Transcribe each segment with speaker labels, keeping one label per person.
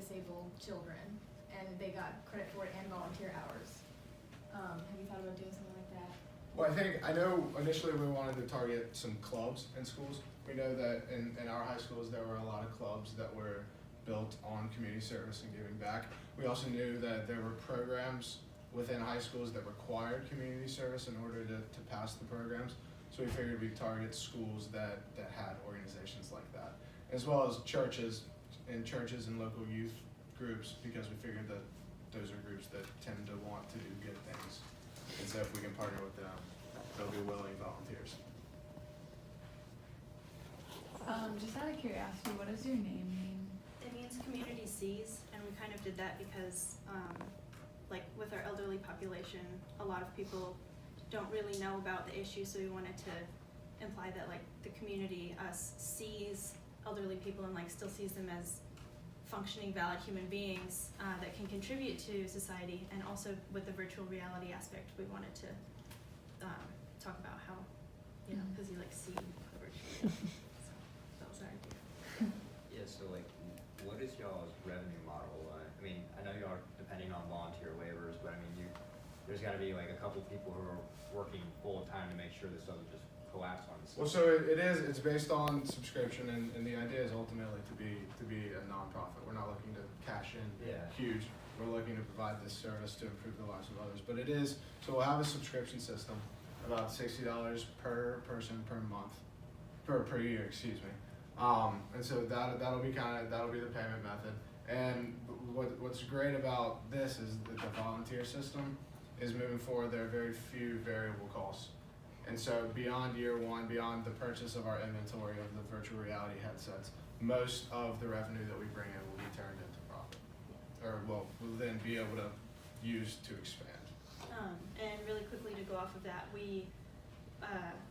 Speaker 1: disabled children, and they got credit for it and volunteer hours. Have you thought about doing something like that?
Speaker 2: Well, I know initially we wanted to target some clubs in schools. We know that in our high schools there were a lot of clubs that were built on community service and giving back. We also knew that there were programs within high schools that required community service in order to pass the programs. So we figured we'd target schools that had organizations like that, as well as churches and local youth groups, because we figured that those are groups that tend to want to do good things. And so if we can partner with them, they'll be willing volunteers.
Speaker 3: Just out of curiosity, what does your name mean?
Speaker 4: It means community sees, and we kind of did that because, like with our elderly population, a lot of people don't really know about the issue, so we wanted to imply that like the community, us, sees elderly people and like still sees them as functioning, valid human beings that can contribute to society. And also with the virtual reality aspect, we wanted to talk about how, you know, because you like see virtual reality. So that was our idea.
Speaker 5: Yeah, so like, what is y'all's revenue model? I mean, I know y'all are depending on volunteer waivers, but I mean, there's gotta be like a couple people who are working full time to make sure this doesn't just collapse on us.
Speaker 2: Well, so it's based on subscription, and the idea is ultimately to be a nonprofit. We're not looking to cash in huge. We're looking to provide this service to improve the lives of others. But it is, so we'll have a subscription system, about $60 per person per month, per year, excuse me. And so that'll be the payment method. And what's great about this is that the volunteer system is moving forward. There are very few variable costs. And so beyond year one, beyond the purchase of our inventory of the virtual reality headsets, most of the revenue that we bring in will be turned into profit, or will then be able to use to expand.
Speaker 4: And really quickly to go off of that, we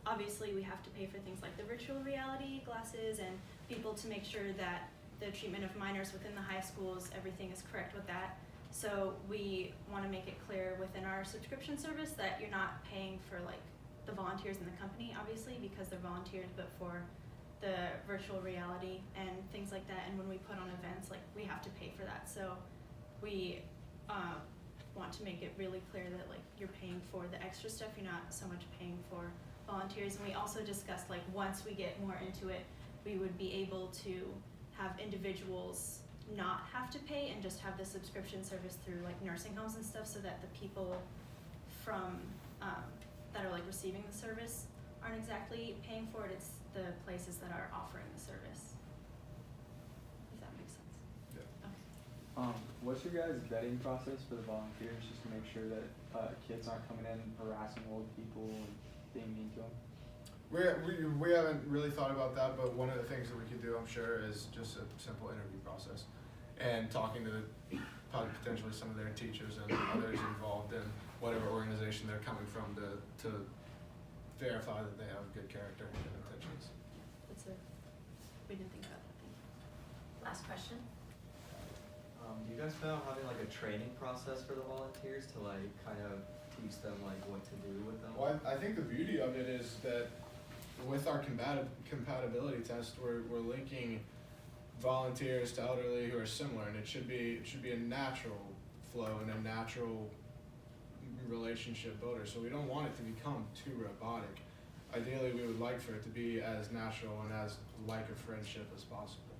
Speaker 4: obviously we have to pay for things like the virtual reality glasses and people to make sure that the treatment of minors within the high schools, everything is correct with that. So we want to make it clear within our subscription service that you're not paying for like the volunteers in the company, obviously, because they're volunteers, but for the virtual reality and things like that. And when we put on events, like we have to pay for that. So we want to make it really clear that like you're paying for the extra stuff, you're not so much paying for volunteers. And we also discussed like once we get more into it, we would be able to have individuals not have to pay and just have the subscription service through like nursing homes and stuff, so that the people from that are like receiving the service aren't exactly paying for it. It's the places that are offering the service. If that makes sense.
Speaker 2: Yeah.
Speaker 4: Okay.
Speaker 6: What's your guys' vetting process for the volunteers, just to make sure that kids aren't coming in harassing old people and being mean to them?
Speaker 2: We haven't really thought about that, but one of the things that we could do, I'm sure, is just a simple interview process and talking to probably potentially some of their teachers and others involved in whatever organization they're coming from to verify that they have good character and good intentions.
Speaker 4: We didn't think about that. Thank you.
Speaker 7: Last question.
Speaker 8: Do you guys plan on having like a training process for the volunteers to like kind of teach them like what to do with them?
Speaker 2: Well, I think the beauty of it is that with our compatibility test, we're linking volunteers to elderly who are similar, and it should be a natural flow and a natural relationship builder. So we don't want it to become too robotic. Ideally, we would like for it to be as natural and as like a friendship as possible.